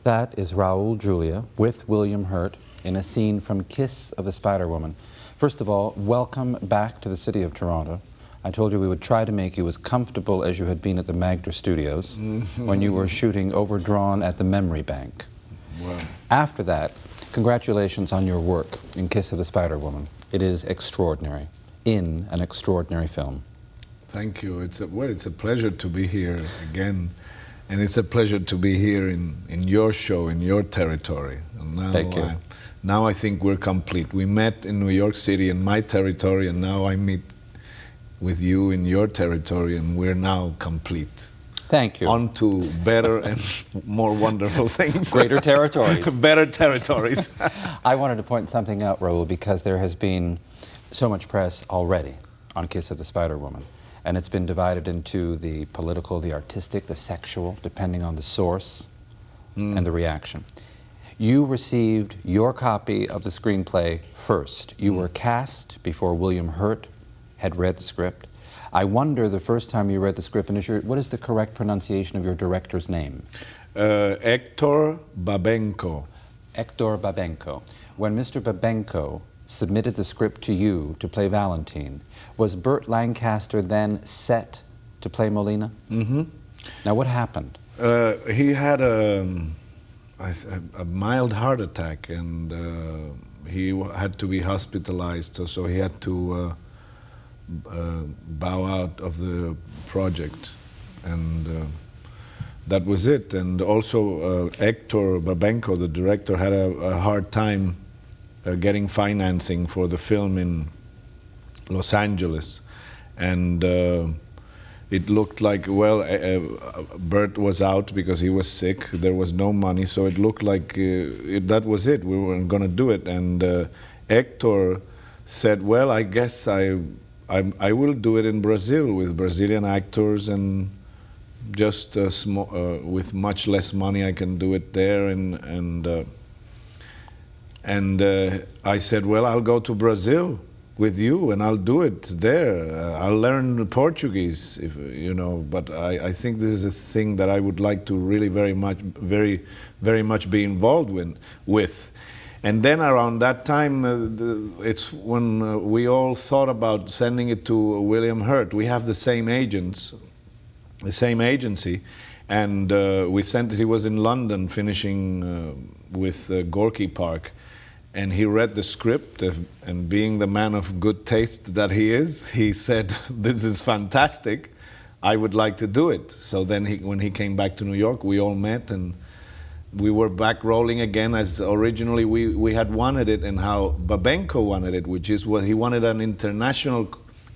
That is Raul Julia with William Hurt in a scene from Kiss of the Spider Woman. First of all, welcome back to the city of Toronto. I told you we would try to make you as comfortable as you had been at the Magda Studios when you were shooting Overdrawn at the Memory Bank. Wow. After that, congratulations on your work in Kiss of the Spider Woman. It is extraordinary, in an extraordinary film. Thank you. It's a pleasure to be here again. And it's a pleasure to be here in your show, in your territory. And now Thank you. Now I think we're complete. We met in New York City in my territory, and now I meet with you in your territory, and we're now complete. Thank you. On to better and more wonderful things. Greater territories. Better territories. I wanted to point something out, Raul, because there has been so much press already on Kiss of the Spider Woman. And it's been divided into the political, the artistic, the sexual, depending on the source and the reaction. You received your copy of the screenplay first. You were cast before William Hurt had read the script. I wonder, the first time you read the script, what is the correct pronunciation of your director's name? Hector Babenco. Hector Babenco. When Mr. Babenco submitted the script to you to play Valentine, was Burt Lancaster then set to play Molina? Mm-hmm. Now, what happened? He had a mild heart attack, and he had to be hospitalized, so he had to bow out of the project, and that was it. And also Hector Babenco, the director, had a hard time getting financing for the film in Los Angeles, and it looked like, well, Burt was out because he was sick. There was no money, so it looked like that was it. We weren't going to do it. And Hector said, well, I guess I will do it in Brazil with Brazilian actors, and just with much less money I can do it there. And I said, well, I'll go to Brazil with you, and I'll do it there. I'll learn Portuguese, but I think this is a thing that I would like to really very much be involved with. And then around that time, it's when we all thought about sending it to William Hurt. We have the same agents, the same agency, and we sent it. He was in London finishing with Gorky Park. And he read the script, and being the man of good taste that he is, he said, this is fantastic, I would like to do it. So then when he came back to New York, we all met, and we were back rolling again as originally we had wanted it, and how Babenco wanted it, which is what he wanted, an international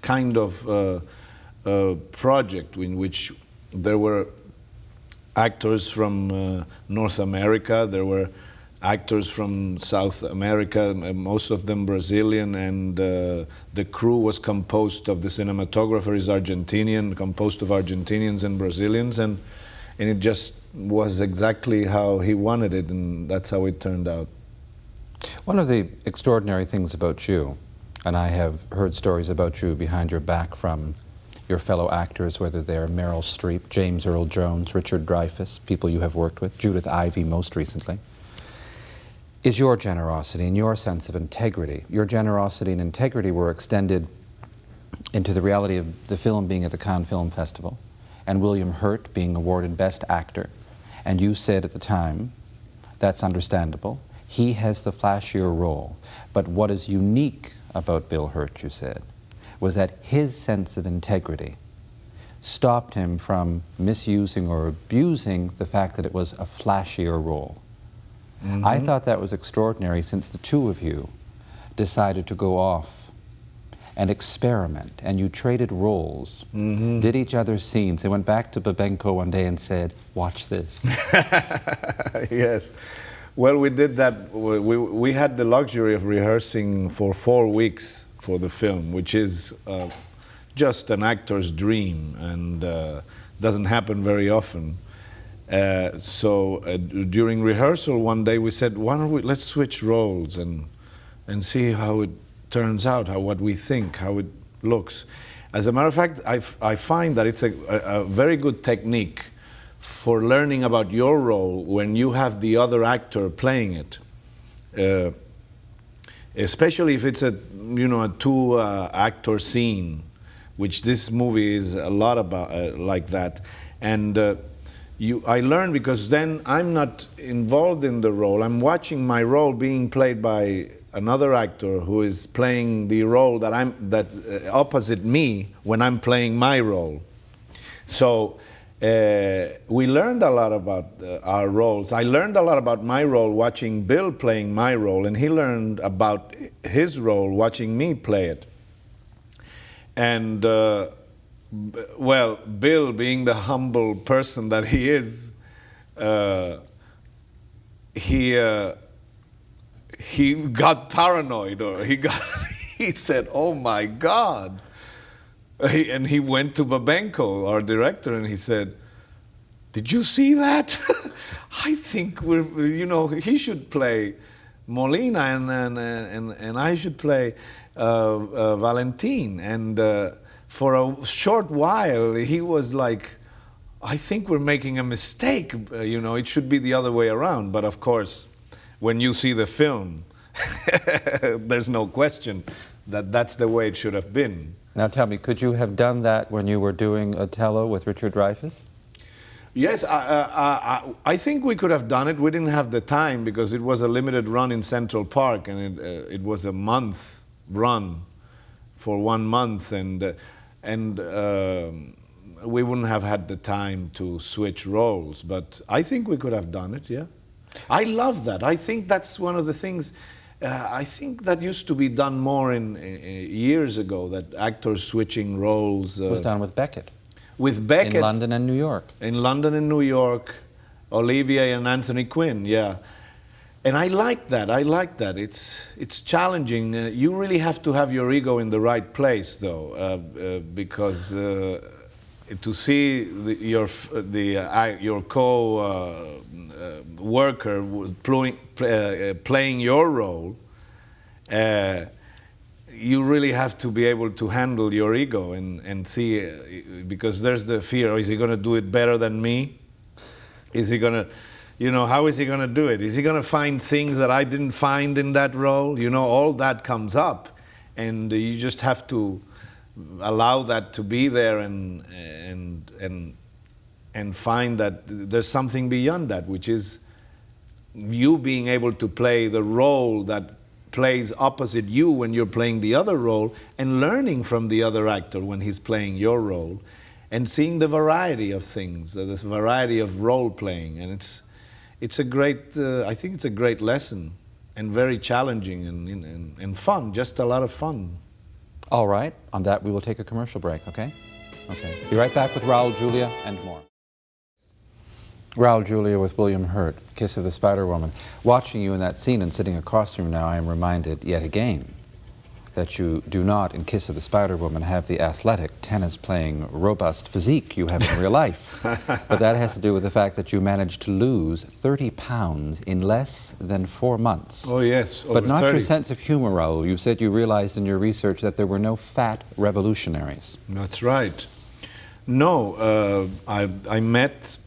kind of project in which there were actors from North America, there were actors from South America, most of them Brazilian, and the crew was composed of, the cinematographer is Argentinian, composed of Argentinians and Brazilians, and it just was exactly how he wanted it, and that's how it turned out. One of the extraordinary things about you, and I have heard stories about you behind your back from your fellow actors, whether they're Meryl Streep, James Earl Jones, Richard Dreyfuss, people you have worked with, Judith Ivey most recently, is your generosity and your sense of integrity. Your generosity and integrity were extended into the reality of the film being at the Cannes Film Festival and William Hurt being awarded Best Actor. And you said at the time, that's understandable. He has the flashier role. But what is unique about Bill Hurt, you said, was that his sense of integrity stopped him from misusing or abusing the fact that it was a flashier role. Mm-hmm. I thought that was extraordinary, since the two of you decided to go off and experiment, and you traded roles, did each other's scenes. They went back to Babenco one day and said, watch this. Yes. Well, we did that. We had the luxury of rehearsing for 4 weeks for the film, which is just an actor's dream, and doesn't happen very often. So during rehearsal one day we said, let's switch roles and see how it turns out, what we think, how it looks. As a matter of fact, I find that it's a very good technique for learning about your role when you have the other actor playing it. Especially if it's a two actor scene, which this movie is a lot about like that. And I learned, because then I'm not involved in the role. I'm watching my role being played by another actor who is playing the role that opposite me when I'm playing my role. So we learned a lot about our roles. I learned a lot about my role watching Bill playing my role, and he learned about his role watching me play it. And well, Bill, being the humble person that he is, he got paranoid, or he said, "Oh my God." And he went to Babenko, our director, and he said, "Did you see that? I think he should play Molina, and I should play Valentin." And for a short while, he was like, "I think we're making a mistake. It should be the other way around." But of course, when you see the film, there's no question that that's the way it should have been. Now tell me, could you have done that when you were doing Othello with Richard Dreyfuss? Yes, I think we could have done it. We didn't have the time because it was a limited run in Central Park, and it was a month run for 1 month, and we wouldn't have had the time to switch roles. But I think we could have done it, yeah. I love that. I think that's one of the things. I think that used to be done more in years ago, that actors switching roles. It was done with Beckett. With Beckett. In London and New York. In London and New York, Olivier and Anthony Quinn, yeah. And I like that. I like that. It's challenging. You really have to have your ego in the right place, though, because to see your co-worker was playing your role, you really have to be able to handle your ego and see, because there's the fear: is he going to do it better than me? Is he going to, how is he going to do it? Is he going to find things that I didn't find in that role? All that comes up, and you just have to allow that to be there and find that there's something beyond that, which is you being able to play the role that plays opposite you when you're playing the other role, and learning from the other actor when he's playing your role, and seeing the variety of things, this variety of role playing. And it's a great, I think it's a great lesson, and very challenging and fun, just a lot of fun. All right, on that we will take a commercial break, okay? Okay. Be right back with Raul, Julia, and more. Raul, Julia with William Hurt, Kiss of the Spider Woman. Watching you in that scene and sitting across from you now, I am reminded yet again that you do not, in Kiss of the Spider Woman, have the athletic, tennis-playing, robust physique you have in real life. But that has to do with the fact that you managed to lose 30 pounds in less than 4 months. Oh, yes. But not 30. your sense of humor, Raul. You said you realized in your research that there were no fat revolutionaries. That's right. No, I met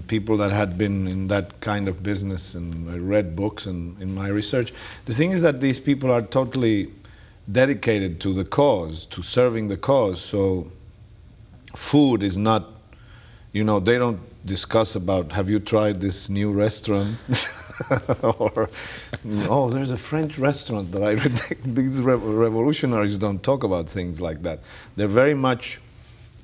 people that had been in that kind of business, and I read books and in my research. The thing is that these people are totally dedicated to the cause, to serving the cause. So food is not, they don't discuss about, have you tried this new restaurant? Or, oh, there's a French restaurant that I read. These revolutionaries don't talk about things like that. They're very much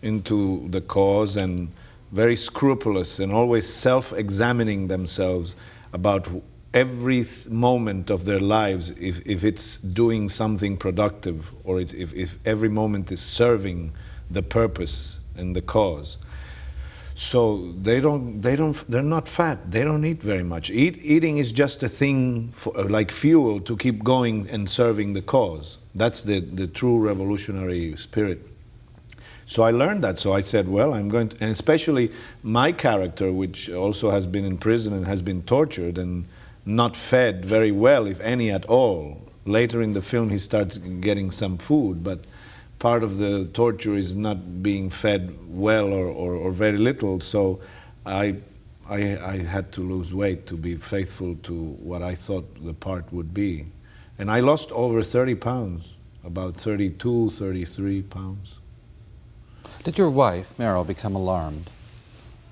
into the cause and very scrupulous, and always self-examining themselves about every moment of their lives, if it's doing something productive, or if every moment is serving the purpose and the cause. So they're not fat. They don't eat very much. Eating is just a thing like fuel to keep going and serving the cause. That's the true revolutionary spirit. So I learned that. So I said, well, I'm going to, and especially my character, which also has been in prison and has been tortured and not fed very well, if any at all. Later in the film, he starts getting some food, but part of the torture is not being fed well or very little. So I had to lose weight to be faithful to what I thought the part would be. And I lost over 30 pounds, about 32, 33 pounds. Did your wife, Meryl, become alarmed?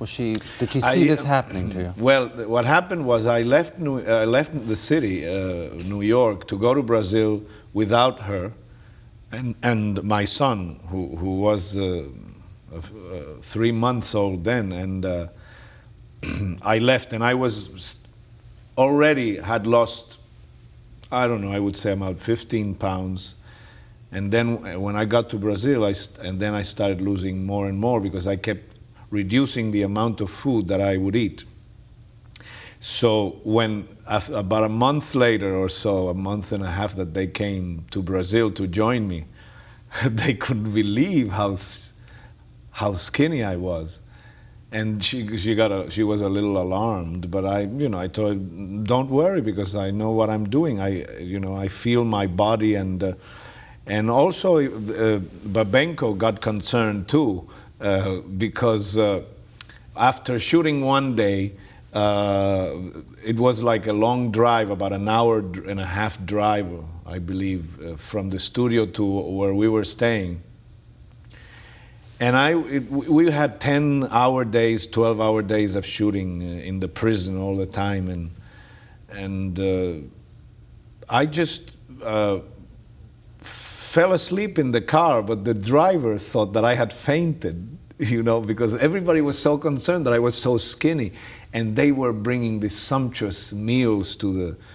Did she see this happening to you? Well, what happened was I left the city, New York, to go to Brazil without her and my son, who was 3 months old then, and I left, and I was already had lost, I don't know, I would say about 15 pounds. And then when I got to Brazil, I started losing more and more because I kept reducing the amount of food that I would eat. So when about a month later or so, a month and a half that they came to Brazil to join me, they couldn't believe how skinny I was. And she was a little alarmed, but I told her, don't worry, because I know what I'm doing. I feel my body, and also Babenko got concerned too, because after shooting one day, it was like a long drive, about an hour and a half drive, I believe, from the studio to where we were staying. And we had 10-hour days, 12-hour days of shooting in the prison all the time, and I just fell asleep in the car, but the driver thought that I had fainted, because everybody was so concerned that I was so skinny, and they were bringing these sumptuous meals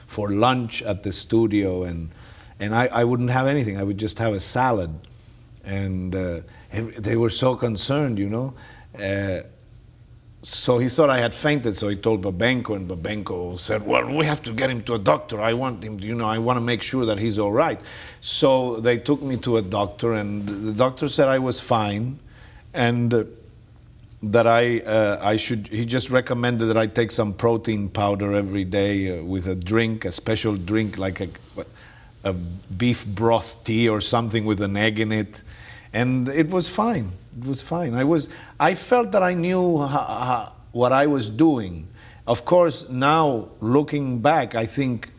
for lunch at the studio, and I wouldn't have anything. I would just have a salad, and they were so concerned, so he thought I had fainted, so he told Babenko, and Babenko said, well, we have to get him to a doctor. I want him, I want to make sure that he's all right. So they took me to a doctor, and the doctor said I was fine, and that he just recommended that I take some protein powder every day with a drink, a special drink, like a beef broth tea or something with an egg in it. And it was fine. It was fine. I felt that I knew what I was doing. Of course, now looking back, I think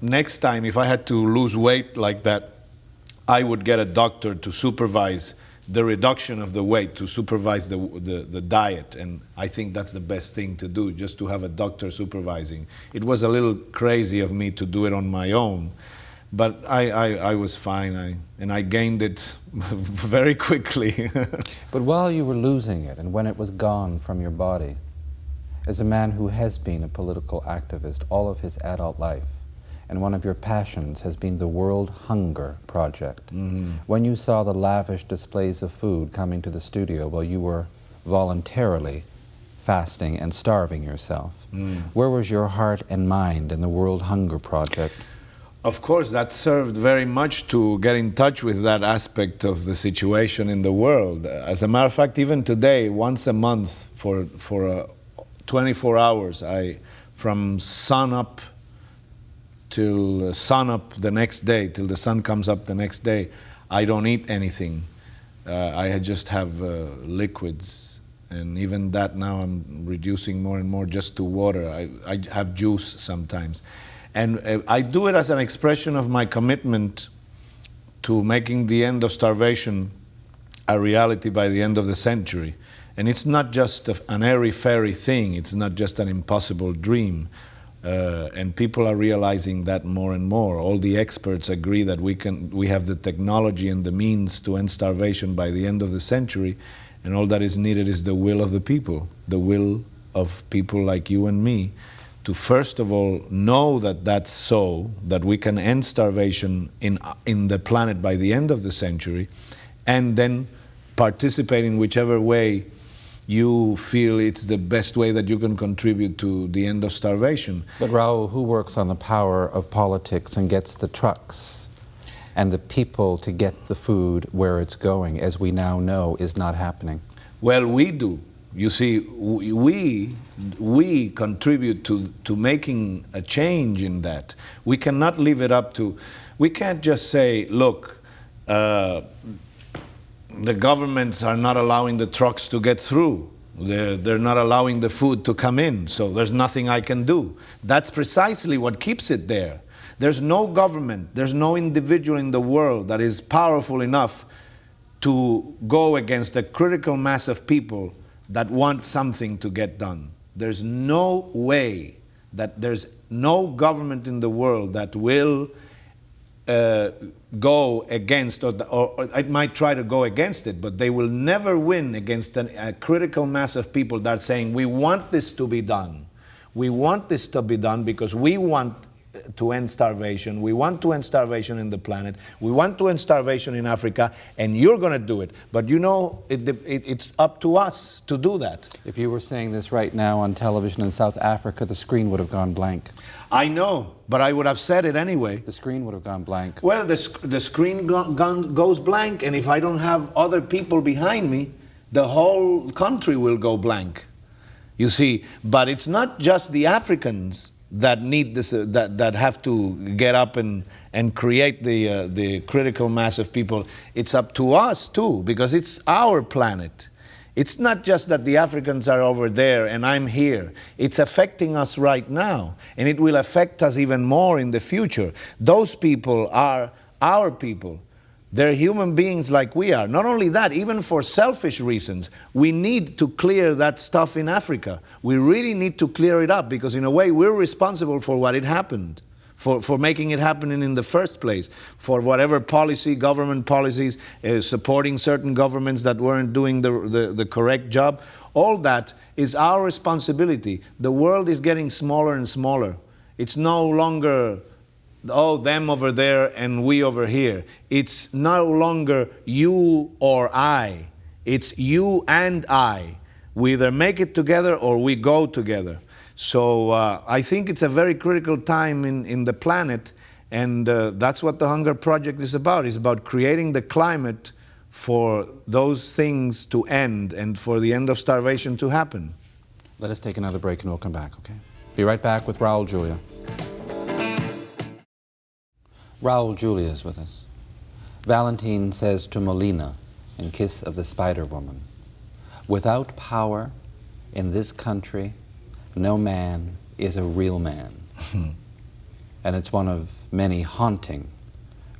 next time if I had to lose weight like that, I would get a doctor to supervise the reduction of the weight, to supervise the diet. And I think that's the best thing to do, just to have a doctor supervising. It was a little crazy of me to do it on my own. But I was fine, and I gained it very quickly. But while you were losing it, and when it was gone from your body, as a man who has been a political activist all of his adult life, and one of your passions has been the World Hunger Project, when you saw the lavish displays of food coming to the studio while you were voluntarily fasting and starving yourself, where was your heart and mind in the World Hunger Project? Of course, that served very much to get in touch with that aspect of the situation in the world. As a matter of fact, even today, once a month for 24 hours, from sun up till sun up the next day, till the sun comes up the next day, I don't eat anything. I just have liquids. And even that now I'm reducing more and more just to water. I have juice sometimes. And I do it as an expression of my commitment to making the end of starvation a reality by the end of the century. And it's not just an airy-fairy thing, it's not just an impossible dream. And people are realizing that more and more. All the experts agree that we have the technology and the means to end starvation by the end of the century, and all that is needed is the will of the people, the will of people like you and me, to first of all know that that's so, that we can end starvation in the planet by the end of the century, and then participate in whichever way you feel it's the best way that you can contribute to the end of starvation. But Raul, who works on the power of politics and gets the trucks and the people to get the food where it's going, as we now know, is not happening? Well, we do. You see, we contribute to making a change in that. We cannot leave it up to, we can't just say, look, the governments are not allowing the trucks to get through. They're not allowing the food to come in, so there's nothing I can do. That's precisely what keeps it there. There's no government, there's no individual in the world that is powerful enough to go against a critical mass of people that want something to get done. There's no way that there's no government in the world that will go against, or it might try to go against it, but they will never win against a critical mass of people that are saying, we want this to be done. We want this to be done because we want to end starvation. We want to end starvation in the planet. We want to end starvation in Africa, and you're going to do it. But you know, it's up to us to do that. If you were saying this right now on television in South Africa, the screen would have gone blank. I know, but I would have said it anyway. The screen would have gone blank. Well, the screen goes blank, and if I don't have other people behind me, the whole country will go blank. You see, but it's not just the Africans that need this, that have to get up and create the critical mass of people. It's up to us too, because it's our planet. It's not just that the Africans are over there and I'm here. It's affecting us right now, and it will affect us even more in the future. Those people are our people. They're human beings like we are. Not only that, even for selfish reasons, we need to clear that stuff in Africa. We really need to clear it up, because in a way we're responsible for what it happened, for making it happen in the first place, for whatever policy, government policies, supporting certain governments that weren't doing the correct job. All that is our responsibility. The world is getting smaller and smaller. It's no longer, oh, them over there and we over here. It's no longer you or I. It's you and I. We either make it together or we go together. So I think it's a very critical time in the planet, and that's what the Hunger Project is about. It's about creating the climate for those things to end and for the end of starvation to happen. Let us take another break and we'll come back, okay? Be right back with Raul Julia. Raul Julia is with us. Valentin says to Molina in Kiss of the Spider Woman, without power in this country, no man is a real man. And it's one of many haunting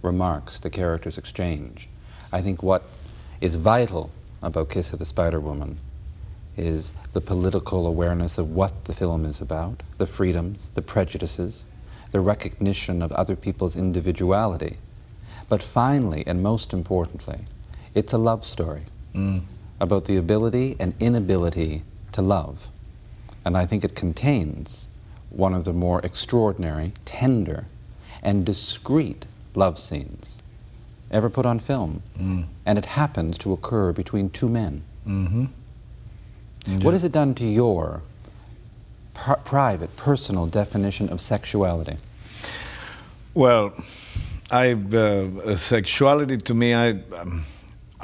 remarks the characters exchange. I think what is vital about Kiss of the Spider Woman is the political awareness of what the film is about, the freedoms, the prejudices, the recognition of other people's individuality. But finally, and most importantly, it's a love story about the ability and inability to love. And I think it contains one of the more extraordinary, tender, and discreet love scenes ever put on film. And it happens to occur between two men. What has it done to your private, personal definition of sexuality? Well, sexuality to me,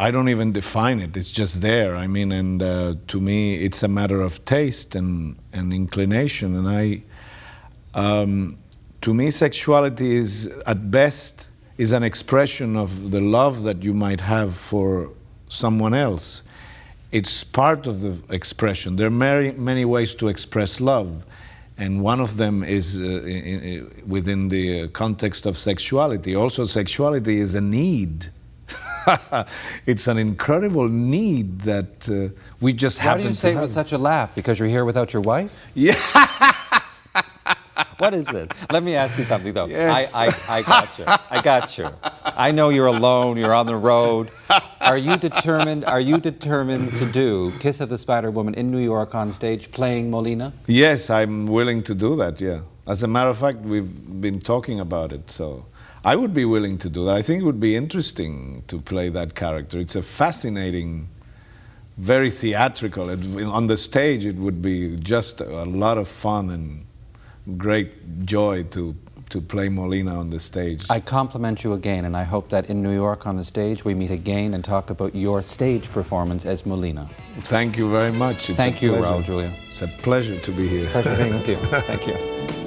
I don't even define it. It's just there. I mean, and to me, it's a matter of taste and inclination. And to me, sexuality is, at best, is an expression of the love that you might have for someone else. It's part of the expression. There are many ways to express love, and one of them is within the context of sexuality. Also, sexuality is a need. It's an incredible need that we just happen to have. How do you say it with such a laugh? Because you're here without your wife? Yeah. What is this? Let me ask you something, though. Yes. I got you. I got you. I know you're alone. You're on the road. Are you determined to do Kiss of the Spider Woman in New York on stage, playing Molina? Yes, I'm willing to do that. Yeah. As a matter of fact, we've been talking about it. So I would be willing to do that. I think it would be interesting to play that character. It's a fascinating, very theatrical. On the stage, it would be just a lot of fun and great joy to play Molina on the stage. I compliment you again, and I hope that in New York on the stage we meet again and talk about your stage performance as Molina. Thank you very much. Thank you, Raul Julia. It's a pleasure to be here. Pleasure being with you. Thank you.